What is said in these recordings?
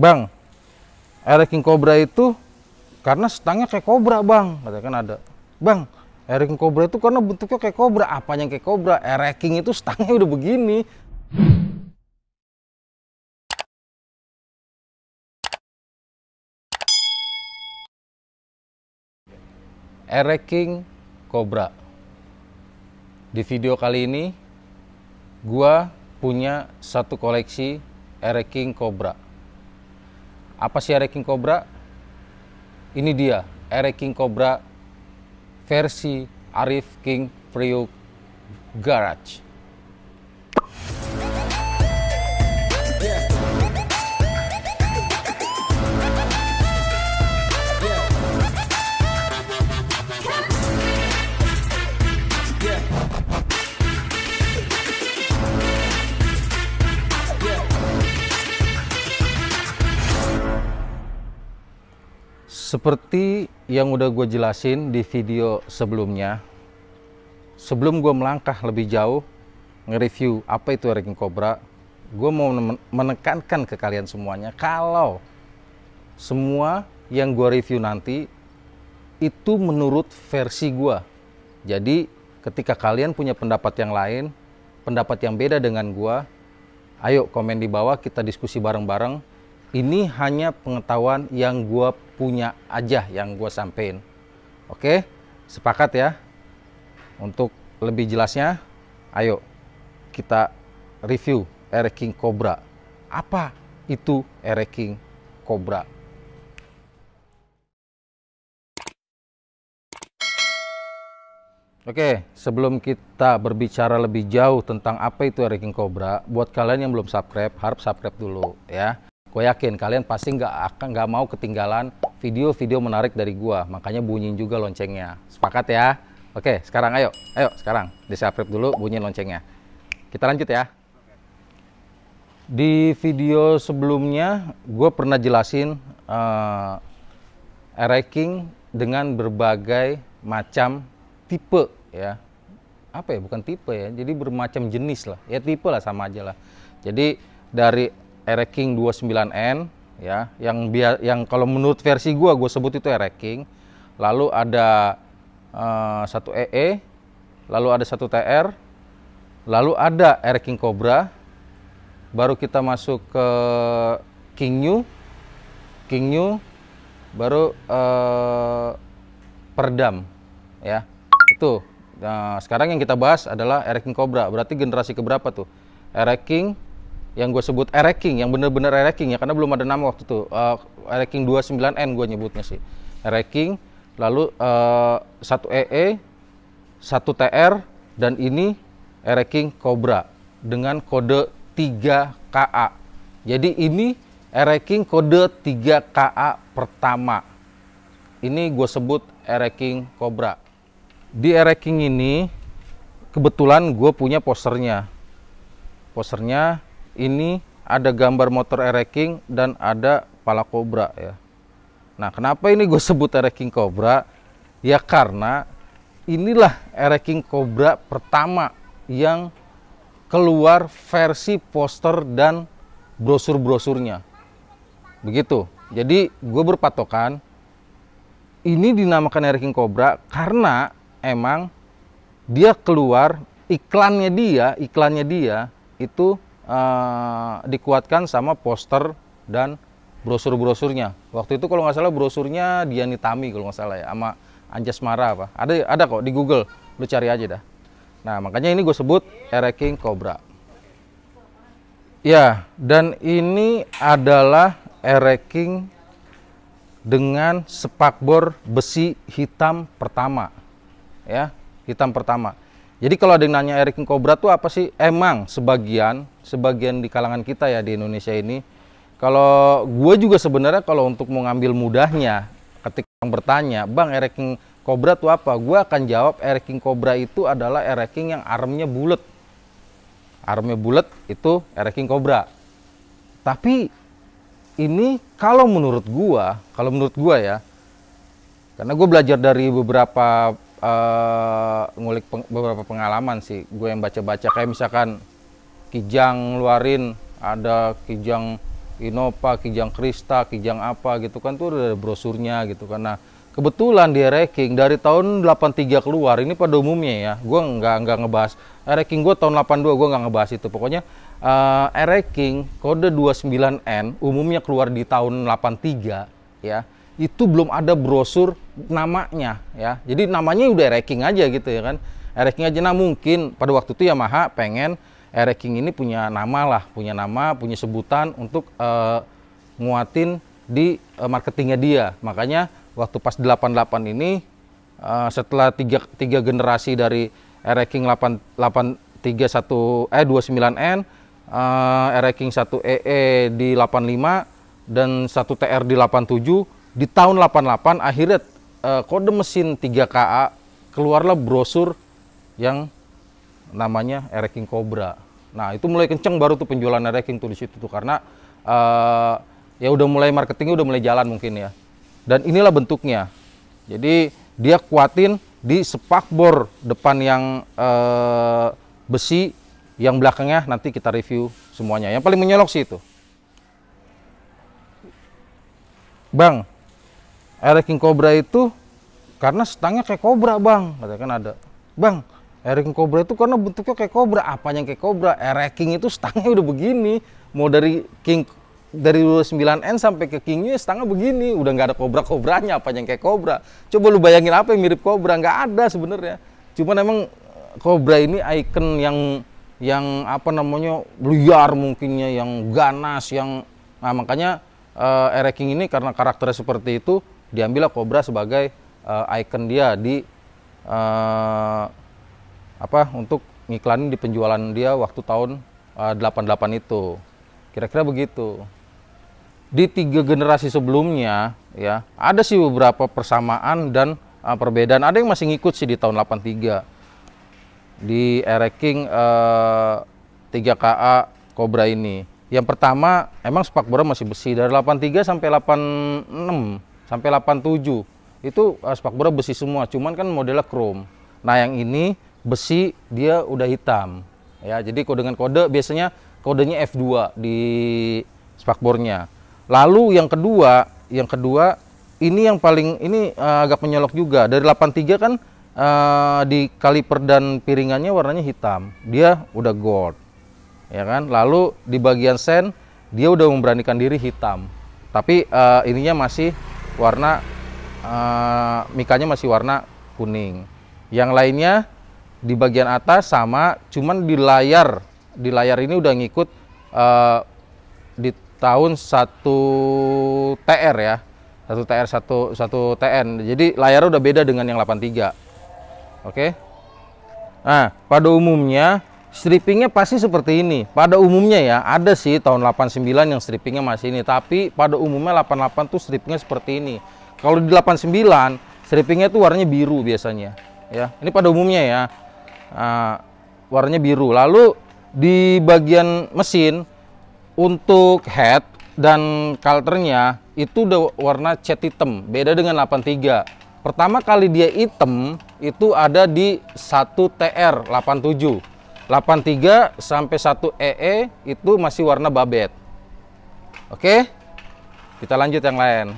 Bang, Air King Cobra itu karena stangnya kayak kobra bang, katakan ada. Bang, Air King Cobra itu karena bentuknya kayak kobra. Apanya kayak kobra? Air King itu stangnya udah begini. Air King Cobra. Di video kali ini, gua punya satu koleksi Air King Cobra. Apa sih Air King Cobra? Ini dia, Air King Cobra versi Arif King Priok Garage. Seperti yang udah gue jelasin di video sebelumnya, sebelum gue melangkah lebih jauh nge-review apa itu Air King Cobra, gue mau menekankan ke kalian semuanya kalau semua yang gue review nanti itu menurut versi gue. Jadi ketika kalian punya pendapat yang lain, pendapat yang beda dengan gue, ayo komen di bawah, kita diskusi bareng-bareng. Ini hanya pengetahuan yang gue punya aja, yang gue sampein. Oke, sepakat ya? Untuk lebih jelasnya, ayo kita review Air King Cobra. Apa itu Air King Cobra? Oke, sebelum kita berbicara lebih jauh tentang apa itu Air King Cobra, buat kalian yang belum subscribe, harap subscribe dulu ya. Gue yakin kalian pasti nggak mau ketinggalan video-video menarik dari gua, makanya bunyiin juga loncengnya. Sepakat ya? Oke, sekarang ayo sekarang di subscribe dulu, bunyiin loncengnya. Kita lanjut ya. Di video sebelumnya gue pernah jelasin Air King dengan berbagai macam tipe ya. Apa ya? Bukan tipe ya. Jadi bermacam jenis lah. Ya tipe lah, sama aja lah. Jadi dari Air King 29N ya, yang kalau menurut versi gue sebut itu Air King. Lalu ada satu EE, lalu ada satu TR, lalu ada Air King Cobra. Baru kita masuk ke King New, baru Perdam ya. Itu. Nah, sekarang yang kita bahas adalah Air King Cobra. Berarti generasi keberapa tuh? Air King yang gue sebut Air King, yang bener-bener Air King ya, karena belum ada nama waktu itu. Air King 29N gue nyebutnya sih. Air King, lalu satu EE, satu TR, dan ini Air King Cobra dengan kode 3KA. Jadi ini Air King kode 3KA pertama. Ini gue sebut Air King Cobra. Di Air King ini kebetulan gue punya posternya. Posternya ini ada gambar motor Air King dan ada pala kobra ya. Nah, kenapa ini gue sebut Air King Cobra? Ya karena inilah Air King Cobra pertama yang keluar versi poster dan brosur-brosurnya. Begitu. Jadi gue berpatokan ini dinamakan Air King Cobra karena emang dia keluar iklannya dia itu dikuatkan sama poster dan brosur-brosurnya. Waktu itu kalau nggak salah brosurnya Diani Tami kalau nggak salah ya, sama Anjas Mara apa. Ada kok di Google, lu cari aja dah. Nah, makanya ini gue sebut Air King Cobra. Ya, dan ini adalah Air King dengan spakbor besi hitam pertama. Ya, hitam pertama. Jadi kalau ada yang nanya Air King Cobra tuh apa sih? Emang sebagian di kalangan kita ya di Indonesia ini, kalau gue juga sebenarnya kalau untuk mau ngambil mudahnya, ketika orang bertanya, Bang Air King Cobra tuh apa? Gue akan jawab Air King Cobra itu adalah Air King yang armnya bulat. Armnya bulat itu Air King Cobra. Tapi ini kalau menurut gue ya, karena gue belajar dari beberapa ngulik beberapa pengalaman sih, gue yang baca-baca kayak misalkan Kijang ngeluarin, ada Kijang Innova, Kijang Krista, Kijang apa gitu kan, tuh ada brosurnya gitu kan. Nah, kebetulan di ranking dari tahun 83 keluar, ini pada umumnya ya, gue nggak ngebahas ranking gue tahun 82, gue nggak ngebahas itu. Pokoknya ranking kode 29N umumnya keluar di tahun 83 ya, itu belum ada brosur namanya ya. Jadi namanya udah ranking aja gitu ya kan, ranking aja. Nah mungkin pada waktu itu Yamaha pengen ranking ini punya nama lah, punya sebutan untuk nguatin di marketingnya dia. Makanya waktu pas 88 ini setelah tiga generasi dari ranking 29N, ranking 1 EE di 85 dan 1 TR di 87, di tahun 88 akhirnya kode mesin 3KA keluarlah brosur yang namanya ranking Cobra. Nah itu mulai kenceng baru tuh penjualan ranking tuh di situ tuh, karena ya udah mulai marketingnya udah mulai jalan mungkin ya. Dan inilah bentuknya. Jadi dia kuatin di spakbor depan yang besi, yang belakangnya nanti kita review semuanya. Yang paling menyolok sih itu, Bang, ranking Cobra itu karena stangnya kayak Cobra Bang, katanya kan ada. Bang, ranking Cobra itu karena bentuknya kayak Cobra. Apanya yang kayak Cobra? Ranking itu stangnya udah begini. Mau dari King, dari 29N sampai ke Kingnya stangnya begini. Udah nggak ada Cobra-Cobranya, apanya yang kayak Cobra. Coba lu bayangin apa yang mirip Cobra? Nggak ada sebenarnya. Cuman emang Cobra ini icon yang apa namanya, liar mungkinnya, yang ganas, yang nah makanya ranking ini karena karakternya seperti itu, diambillah Cobra sebagai icon dia di untuk ngiklanin di penjualan dia waktu tahun 88 itu. Kira-kira begitu. Di 3 generasi sebelumnya ya, ada sih beberapa persamaan dan perbedaan. Ada yang masih ngikut sih di tahun 83. Di ranking 3KA Cobra ini. Yang pertama, emang spakbornya masih besi dari 83 sampai 86 sampai 87. Itu spakbornya besi semua, cuman kan modelnya chrome. Nah, yang ini besi, dia udah hitam. Ya, jadi dengan kode biasanya kodenya F2 di spakbornya. Lalu yang kedua ini yang paling agak menyolok juga. Dari 83 kan di kaliper dan piringannya warnanya hitam. Dia udah gold. Ya kan? Lalu di bagian sen dia udah memberanikan diri hitam. Tapi ininya masih warna mikanya masih warna kuning. Yang lainnya di bagian atas sama, cuman di layar ini udah ngikut di tahun 1 TR ya. 1 TR 1 TN. Jadi layarnya udah beda dengan yang 83. Oke. Nah, pada umumnya strippingnya pasti seperti ini. Pada umumnya ya, ada sih tahun 89 yang strippingnya masih ini, tapi pada umumnya 88 tuh strippingnya seperti ini. Kalau di 89 strippingnya tuh warnanya biru biasanya. Ya, ini pada umumnya ya. Warnanya biru. Lalu di bagian mesin untuk head dan kalternya itu udah warna cat hitam, beda dengan 83. Pertama kali dia hitam itu ada di 1 TR 87. 83 sampai 1 EE itu masih warna babet. Oke. Kita lanjut yang lain.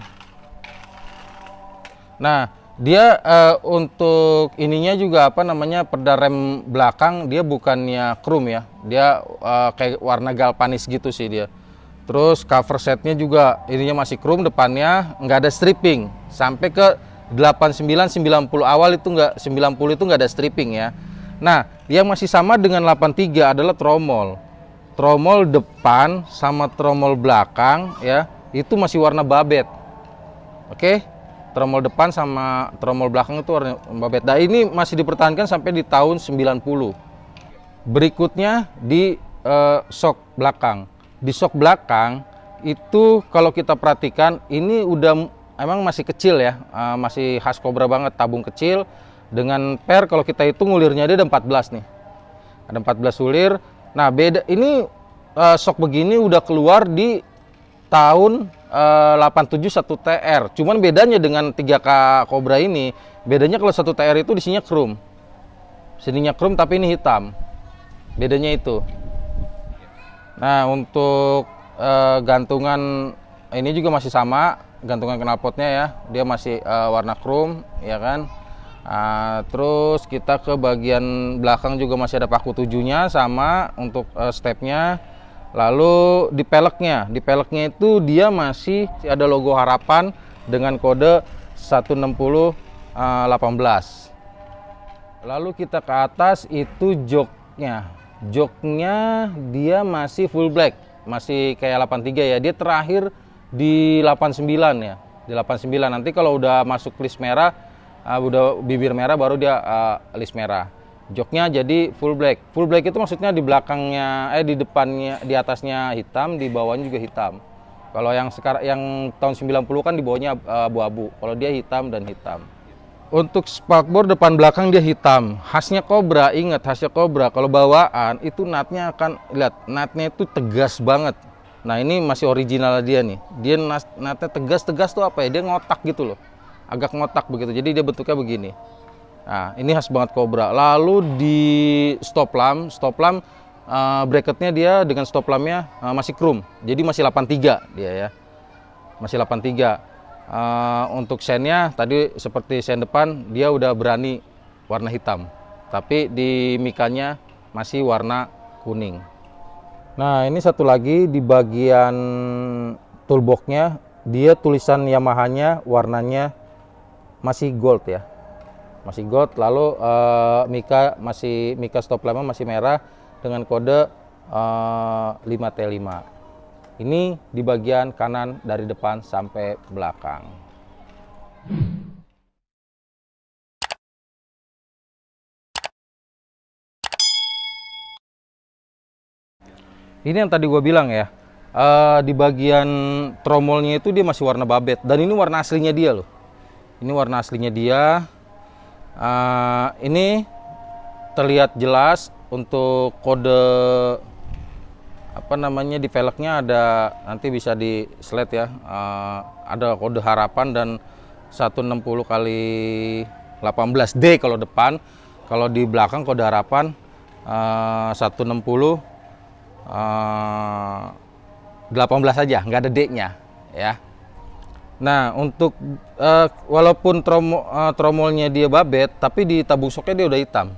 Nah, dia untuk ininya juga apa namanya, peda rem belakang dia bukannya chrome ya. Dia kayak warna galvanis gitu sih dia. Terus cover setnya juga ininya masih chrome, depannya nggak ada stripping. Sampai ke 89 90 awal itu nggak, 90 itu nggak ada stripping ya. Nah, yang masih sama dengan 83 adalah tromol. Tromol depan sama tromol belakang ya, itu masih warna babet. Oke. Tromol depan sama tromol belakang itu warna babet. Nah, ini masih dipertahankan sampai di tahun 90. Berikutnya di shock belakang. Di shock belakang itu kalau kita perhatikan ini udah emang masih kecil ya, masih khas Cobra banget, tabung kecil dengan per kalau kita hitung ulirnya dia ada 14 nih. Ada 14 ulir. Nah, beda ini shock begini udah keluar di tahun 87 1 TR. Cuman bedanya dengan 3K Cobra ini, bedanya kalau 1 TR itu di sininya chrome. Sininya chrome tapi ini hitam. Bedanya itu. Nah, untuk gantungan ini juga masih sama, gantungan knalpotnya ya, dia masih warna chrome ya kan. Terus kita ke bagian belakang juga masih ada paku tujuhnya sama untuk stepnya. Lalu di peleknya itu dia masih ada logo Harapan dengan kode 16018. Lalu kita ke atas itu joknya dia masih full black, masih kayak 83 ya. Dia terakhir di 89 ya, di 89. Nanti kalau udah masuk list merah, udah bibir merah baru dia list merah. Joknya jadi full black. Full black itu maksudnya di belakangnya, di depannya, di atasnya hitam, di bawahnya juga hitam. Kalau yang sekarang, yang tahun 90 kan di bawahnya abu-abu. Kalau dia hitam dan hitam. Untuk spakbor depan belakang dia hitam. Khasnya Cobra, ingat khasnya Cobra. Kalau bawaan itu natnya akan, lihat natnya itu tegas banget. Nah ini masih original dia nih. Dia natnya tegas tuh apa ya? Dia ngotak gitu loh. Agak ngotak begitu, jadi dia bentuknya begini. Nah ini khas banget Cobra. Lalu di stop lamp bracketnya dia dengan stop lampnya masih chrome, jadi masih 83 dia ya, masih 83. Untuk sennya tadi seperti sen depan dia udah berani warna hitam, tapi di mikanya masih warna kuning. Nah ini satu lagi di bagian toolboxnya dia tulisan Yamaha-nya warnanya masih gold ya, masih gold. Lalu mika stop lampnya masih merah dengan kode 5T5. Ini di bagian kanan dari depan sampai belakang. Ini yang tadi gue bilang ya, di bagian tromolnya itu dia masih warna babet, dan ini warna aslinya dia loh. Ini warna aslinya dia. Ini terlihat jelas untuk kode apa namanya di velgnya ada, nanti bisa di slide ya. Ada kode Harapan dan 160 kali 18D kalau depan. Kalau di belakang kode Harapan 160 18 aja, nggak ada D-nya ya. Nah untuk walaupun tromolnya dia babet, tapi di tabung soknya dia udah hitam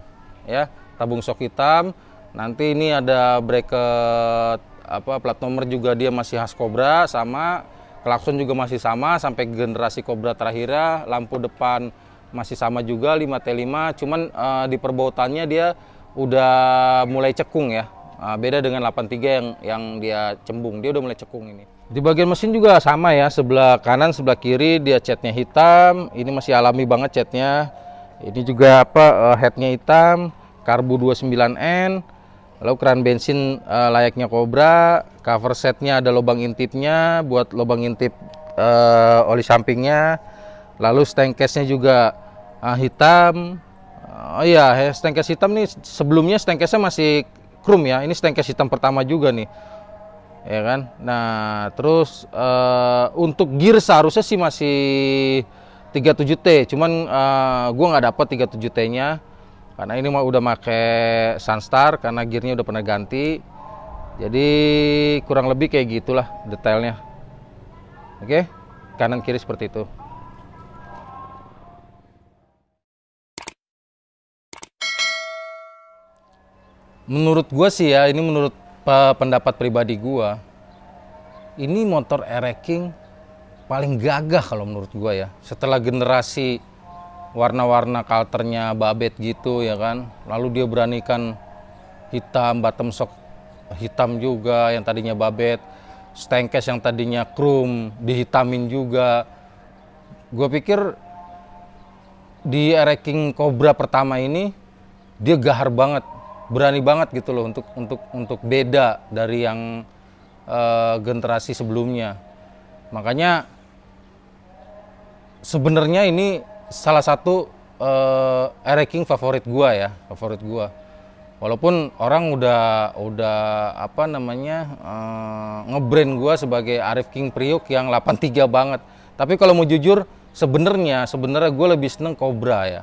ya, tabung sok hitam. Nanti ini ada bracket plat nomor juga dia masih khas Cobra, sama klakson juga masih sama sampai generasi Cobra terakhir. Lampu depan masih sama juga 5T5, cuman di perbautannya dia udah mulai cekung ya. Beda dengan 83 yang dia cembung, dia udah mulai cekung ini. Di bagian mesin juga sama ya, sebelah kanan sebelah kiri dia catnya hitam. Ini masih alami banget catnya. Ini juga headnya hitam, karbu 29N. Lalu keran bensin layaknya Cobra. Cover setnya ada lubang intipnya buat lubang intip oli sampingnya. Lalu stang case-nya juga hitam. Oh iya, stang case hitam nih, sebelumnya stang case-nya masih chrome ya. Ini stang case hitam pertama juga nih, ya kan. Nah terus untuk gear seharusnya sih masih 37T, cuman gua nggak dapet 37T nya karena ini mah udah make Sunstar, karena gearnya udah pernah ganti. Jadi kurang lebih kayak gitulah detailnya. Oke, kanan kiri seperti itu. Menurut gua sih ya, ini menurut pendapat pribadi gua, ini motor Air-King paling gagah kalau menurut gua ya. Setelah generasi warna-warna kalternya babet gitu ya kan, lalu dia beranikan hitam, bottom shock hitam juga yang tadinya babet, stang case yang tadinya chrome dihitamin juga. Gua pikir di Air-King Cobra pertama ini dia gahar banget, berani banget gitu loh untuk beda dari yang generasi sebelumnya. Makanya sebenarnya ini salah satu Air-King favorit gua ya, favorit gua. Walaupun orang udah apa namanya ngebrand gua sebagai Arif King Priuk yang 83 banget. Tapi kalau mau jujur sebenarnya gua lebih seneng Cobra ya.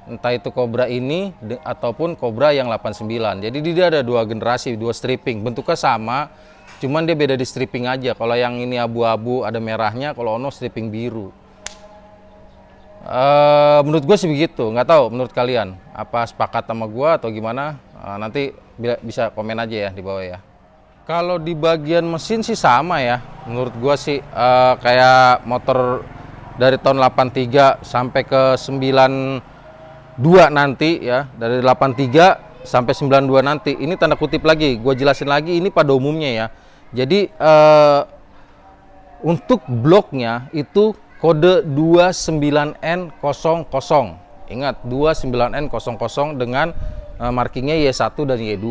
Entah itu Cobra ini ataupun Cobra yang 89. Jadi dia ada dua generasi, dua stripping, bentuknya sama, Cuman dia beda di stripping aja. Kalau yang ini abu-abu ada merahnya, kalau Ono stripping biru. Menurut gue sih begitu, nggak tahu menurut kalian apa sepakat sama gue atau gimana. Nanti bisa komen aja ya di bawah ya. Kalau di bagian mesin sih sama ya, menurut gue sih kayak motor dari tahun 83 sampai ke 92 nanti ya, dari 83 sampai 92 nanti. Ini tanda kutip lagi, gue jelasin lagi ini pada umumnya ya. Jadi untuk bloknya itu kode 29N00. Ingat 29N00 dengan markingnya Y1 dan Y2.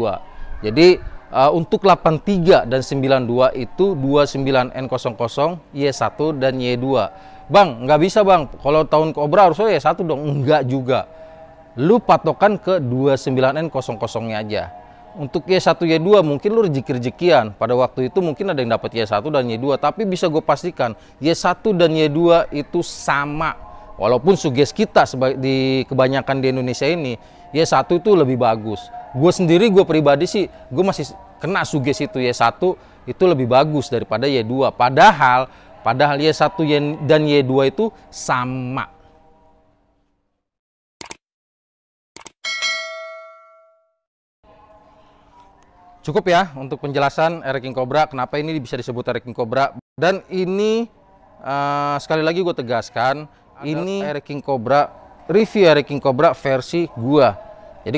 Jadi untuk 83 dan 92 itu 29N00, Y1 dan Y2. Bang, nggak bisa bang, kalau tahun Cobra harusnya Y1 dong. Enggak juga. Lu patokan ke 29N00-nya aja. Untuk Y1, Y2 mungkin lu rezeki-rezekian. Pada waktu itu mungkin ada yang dapat Y1 dan Y2, tapi bisa gue pastikan Y1 dan Y2 itu sama. Walaupun suges kita di kebanyakan di Indonesia ini, Y1 itu lebih bagus. Gue sendiri, gue pribadi sih, gue masih kena suges itu. Y1 itu lebih bagus daripada Y2. Padahal Y1 dan Y2 itu sama. Cukup ya untuk penjelasan Air King Cobra, kenapa ini bisa disebut Air King Cobra. Dan ini sekali lagi gue tegaskan, ini Air King Cobra, review Air King Cobra versi gua. Jadi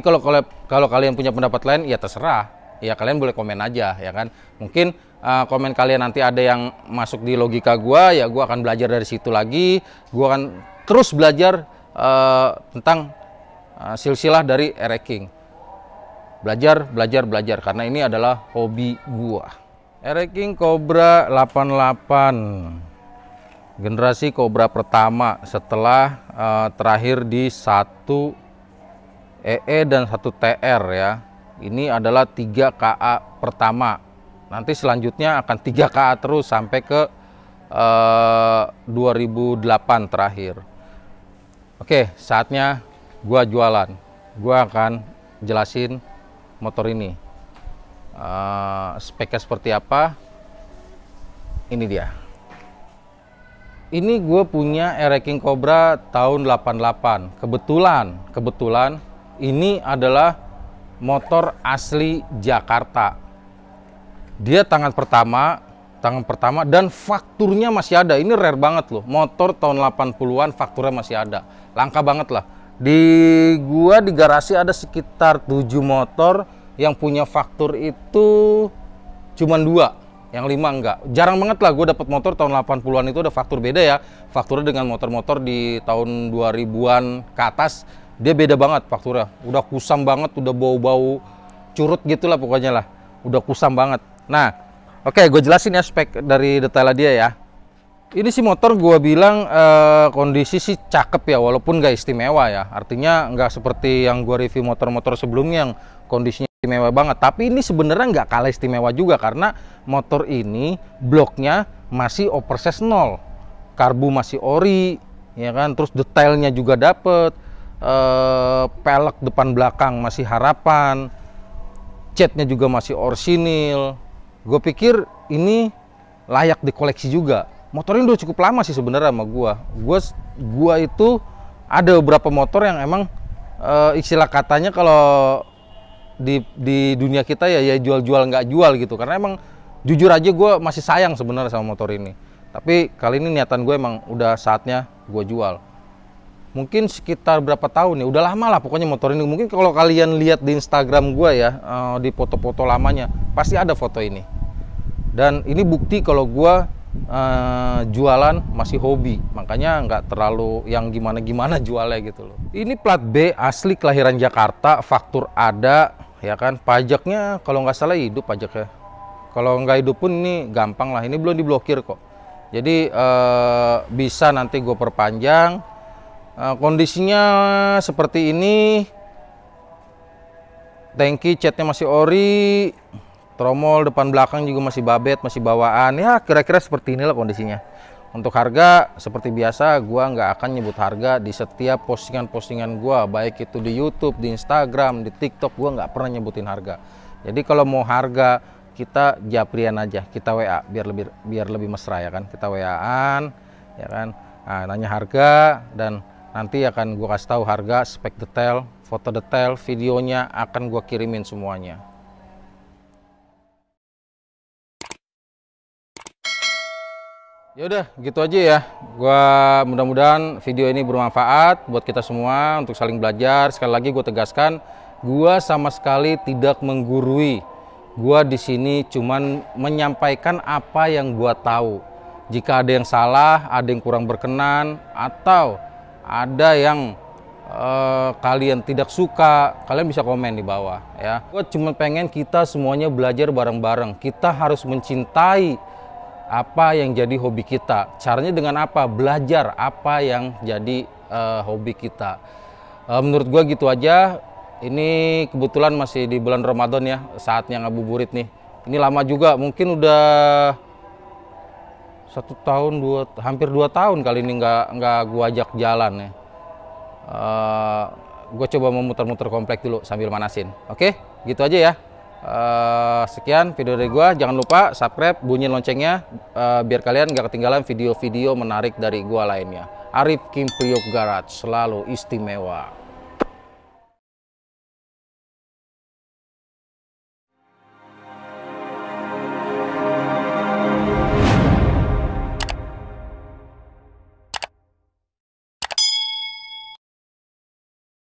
kalau kalian punya pendapat lain ya terserah, ya kalian boleh komen aja ya kan. Mungkin komen kalian nanti ada yang masuk di logika gua, ya gua akan belajar dari situ lagi. Gua akan terus belajar tentang silsilah dari Air King. Belajar karena ini adalah hobi gua. Air King Cobra 88, generasi Cobra pertama setelah terakhir di 1 EE dan 1 TR ya. Ini adalah 3 KA pertama. Nanti selanjutnya akan 3 KA terus sampai ke 2008 terakhir. Oke, saatnya gua jualan. Gua akan jelasin motor ini speknya seperti apa. Ini dia. Ini gue punya Air King Cobra tahun 88. Kebetulan ini adalah motor asli Jakarta. Dia tangan pertama dan fakturnya masih ada. Ini rare banget loh. Motor tahun 80-an fakturnya masih ada. Langka banget lah. Di gua di garasi ada sekitar 7 motor yang punya faktur itu cuman 2, yang 5 enggak. Jarang banget lah gue dapat motor tahun 80-an itu ada faktur. Beda ya fakturnya dengan motor-motor di tahun 2000-an ke atas, dia beda banget fakturnya. Udah kusam banget, udah bau-bau curut gitulah pokoknya lah. Udah kusam banget. Nah, oke, gue jelasin ya spek dari detailnya dia ya. Ini sih motor gue bilang kondisi sih cakep ya, walaupun gak istimewa ya. Artinya nggak seperti yang gue review motor-motor sebelumnya yang kondisinya istimewa banget. Tapi ini sebenarnya nggak kalah istimewa juga karena motor ini bloknya masih oversize 0, karbu masih ori, ya kan. Terus detailnya juga dapet, pelek depan belakang masih Harapan, catnya juga masih orsinil. Gue pikir ini layak dikoleksi juga. Motor ini udah cukup lama sih sebenarnya sama gua itu ada beberapa motor yang emang istilah katanya kalau di dunia kita ya jual-jual nggak jual gitu, karena emang jujur aja gue masih sayang sebenarnya sama motor ini. Tapi kali ini niatan gue emang udah saatnya gue jual. Mungkin sekitar berapa tahun ya, udah lama lah pokoknya motor ini. Mungkin kalau kalian lihat di Instagram gue ya, di foto-foto lamanya pasti ada foto ini. Dan ini bukti kalau gue jualan masih hobi, makanya nggak terlalu yang gimana-gimana jualnya gitu loh. Ini plat B asli kelahiran Jakarta, faktur ada ya kan. Pajaknya kalau nggak salah hidup pajaknya. Kalau nggak hidup pun ini gampang lah, ini belum diblokir kok. Jadi bisa nanti gue perpanjang. Kondisinya seperti ini. Tangki catnya masih ori. Tromol depan belakang juga masih babet, masih bawaan. Ya kira-kira seperti inilah kondisinya. Untuk harga seperti biasa, gua nggak akan nyebut harga di setiap postingan-postingan gua, baik itu di YouTube, di Instagram, di TikTok, gua nggak pernah nyebutin harga. Jadi kalau mau harga kita japrian aja, kita WA biar lebih mesra ya kan. Kita WA-an ya kan. Nah, nanya harga dan nanti akan gua kasih tahu harga, spek detail, foto detail, videonya akan gua kirimin semuanya. Ya udah gitu aja ya. Gua mudah-mudahan video ini bermanfaat buat kita semua untuk saling belajar. Sekali lagi gue tegaskan, gua sama sekali tidak menggurui. Gua di sini cuman menyampaikan apa yang gua tahu. Jika ada yang salah, ada yang kurang berkenan, atau ada yang kalian tidak suka, kalian bisa komen di bawah ya. Gue cuma pengen kita semuanya belajar bareng-bareng. Kita harus mencintai apa yang jadi hobi kita. Caranya dengan apa? Belajar apa yang jadi hobi kita. Menurut gue gitu aja. Ini kebetulan masih di bulan Ramadan ya, saatnya ngabuburit nih. Ini lama juga, mungkin udah 1 tahun, hampir 2 tahun kali ini nggak gue ajak jalan ya. Gue coba memutar-mutar komplek dulu sambil manasin. Oke, gitu aja ya. Sekian video dari gua, jangan lupa subscribe, bunyi loncengnya biar kalian gak ketinggalan video-video menarik dari gua lainnya. Arif Kim Priok Garage, selalu istimewa.